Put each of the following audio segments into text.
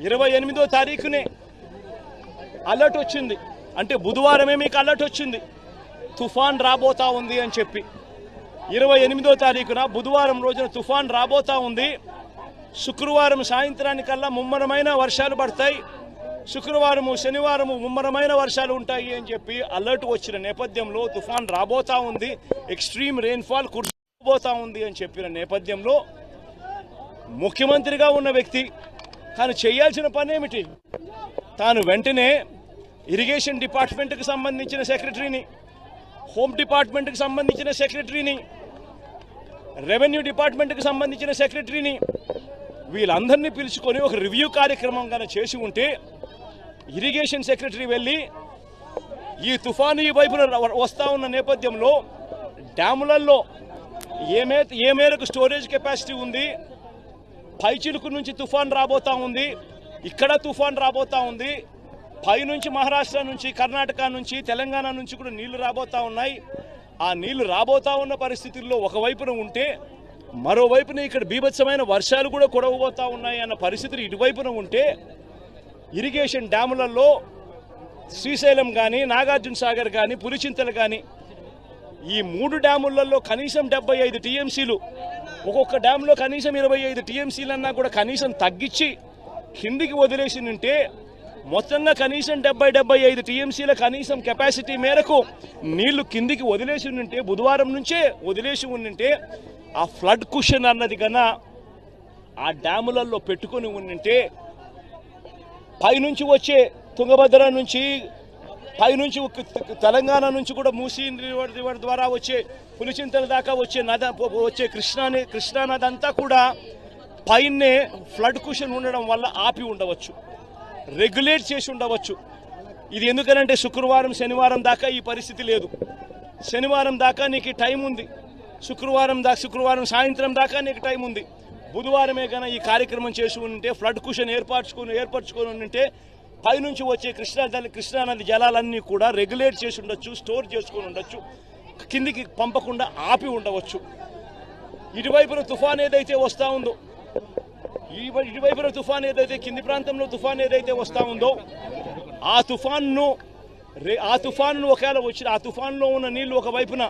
28వ తారీఖునే alert వచ్చింది. అంటే బుధవారమే మీకు అలర్ట్ వచ్చింది తుఫాన్ రాబోతా ఉంది అని చెప్పి. 28వ తారీఖున బుధవారం రోజున తుఫాన్ రాబోతా ఉంది. శుక్రవారం సాయంత్రానికల్లా ముమ్మరమైన వర్షాలు పడతాయి, శుక్రవారము శనివారము ముమ్మరమైన వర్షాలు ఉంటాయి అని చెప్పి అలర్ట్ వచ్చిన నేపథ్యంలో తుఫాన్ రాబోతా ఉంది, ఎక్స్ట్రీమ్ రెయిన్ఫాల్ కుర్చోబోతా ఉంది అని చెప్పిన నేపథ్యంలో ముఖ్యమంత్రిగా ఉన్న వ్యక్తి తాను చేయాల్సిన పని ఏమిటి? తాను వెంటనే ఇరిగేషన్ డిపార్ట్మెంట్కి సంబంధించిన సెక్రటరీని, హోమ్ డిపార్ట్మెంట్కి సంబంధించిన సెక్రటరీని, రెవెన్యూ డిపార్ట్మెంట్కి సంబంధించిన సెక్రటరీని వీళ్ళందరినీ పిలుచుకొని ఒక రివ్యూ కార్యక్రమం కనుక చేసి ఉంటే ఇరిగేషన్ సెక్రటరీ వెళ్ళి ఈ తుఫాను ఈ వైపున వస్తూ ఉన్న నేపథ్యంలో డ్యాములలో ఏ మేరకు స్టోరేజ్ కెపాసిటీ ఉంది, పైచిలుకు నుంచి తుఫాన్ రాబోతా ఉంది, ఇక్కడ తుఫాన్ రాబోతా ఉంది, పైనుంచి మహారాష్ట్ర నుంచి కర్ణాటక నుంచి తెలంగాణ నుంచి కూడా నీళ్లు రాబోతా ఉన్నాయి, ఆ నీళ్లు రాబోతా ఉన్న పరిస్థితుల్లో ఒకవైపున ఉంటే మరోవైపున ఇక్కడ బీభత్సమైన వర్షాలు కూడా కురవబోతా ఉన్నాయి అన్న పరిస్థితులు ఇటువైపున ఉంటే ఇరిగేషన్ డ్యాములలో శ్రీశైలం కానీ నాగార్జున సాగర్ కానీ పులిచింతలు కానీ ఈ 3 డ్యాములలో కనీసం 75 టీఎంసీలు, ఒక్కొక్క డ్యామ్లో కనీసం 25 టీఎంసీలు అన్నా కూడా కనీసం తగ్గించి కిందికి వదిలేసి ఉంటే మొత్తంగా కనీసం 70-75 టీఎంసీల కనీసం కెపాసిటీ మేరకు నీళ్లు కిందికి వదిలేసి ఉంటే బుధవారం నుంచే వదిలేసి ఉంటే ఆ ఫ్లడ్ కుషన్ అన్నది కన్నా ఆ డ్యాములలో పెట్టుకొని ఉంటే పైనుంచి వచ్చే తుంగభద్ర నుంచి పైనుంచి తెలంగాణ నుంచి కూడా మూసీ రివర్ ద్వారా వచ్చే పులిచింతల దాకా వచ్చే కృష్ణా నది అంతా కూడా పైనే ఫ్లడ్ కుషన్ ఉండడం వల్ల ఆపి ఉండవచ్చు, రెగ్యులేట్ చేసి ఉండవచ్చు. ఇది ఎందుకనంటే శుక్రవారం శనివారం దాకా ఈ పరిస్థితి లేదు, శనివారం దాకా నీకు టైం ఉంది, శుక్రవారం సాయంత్రం దాకా నీకు టైం ఉంది. బుధవారమే కన్నా ఈ కార్యక్రమం చేసి ఉంటే ఫ్లడ్ కుషన్ ఏర్పరచుకొని ఉంటే పైనుంచి వచ్చే కృష్ణానది జలాలన్నీ కూడా రెగ్యులేట్ చేసి ఉండొచ్చు, స్టోర్ చేసుకొని ఉండొచ్చు, కిందికి పంపకుండా ఆపి ఉండవచ్చు. ఇటువైపున తుఫాన్ ఏదైతే వస్తూ ఉందో, ఇటువైపున తుఫాన్ ఏదైతే కింది ప్రాంతంలో తుఫాన్ ఏదైతే వస్తూ ఉందో ఆ తుఫాన్ను ఒకవేళ వచ్చిన ఆ తుఫాన్లో ఉన్న నీళ్లు ఒకవైపున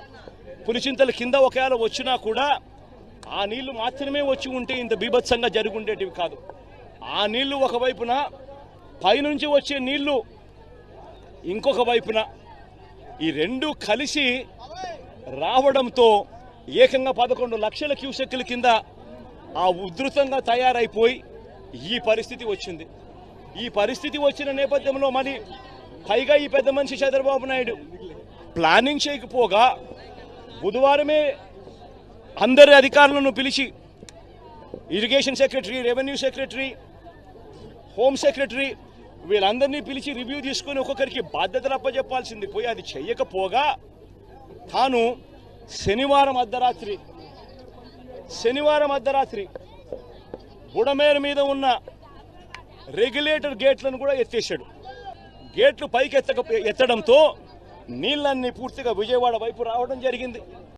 పులిచింతల కింద ఒకవేళ వచ్చినా కూడా ఆ నీళ్లు మాత్రమే వచ్చి ఉంటే ఇంత బీభత్సంగా జరుగుండేటివి కాదు. ఆ నీళ్లు ఒకవైపున, పైనుంచి వచ్చే నీళ్లు ఇంకొక వైపున, ఈ రెండు కలిసి రావడంతో ఏకంగా 11 లక్షల క్యూసెక్కుల కింద ఆ ఉధృతంగా తయారైపోయి ఈ పరిస్థితి వచ్చింది. ఈ పరిస్థితి వచ్చిన నేపథ్యంలో మరి పైగా ఈ పెద్ద మనిషి చంద్రబాబు నాయుడు ప్లానింగ్ చేయకపోగా బుధవారమే అందరి అధికారులను పిలిచి irrigation secretary, revenue secretary, home secretary వీళ్ళందరినీ పిలిచి రివ్యూ తీసుకొని ఒక్కొక్కరికి బాధ్యతలు అప్పచెప్పాల్సింది పోయి అది చెయ్యకపోగా తాను శనివారం అర్ధరాత్రి బుడమేరు మీద ఉన్న రెగ్యులేటర్ గేట్లను కూడా ఎత్తేసాడు. గేట్లు పైకి ఎత్తడంతో నీళ్ళన్నీ పూర్తిగా విజయవాడ వైపు రావడం జరిగింది.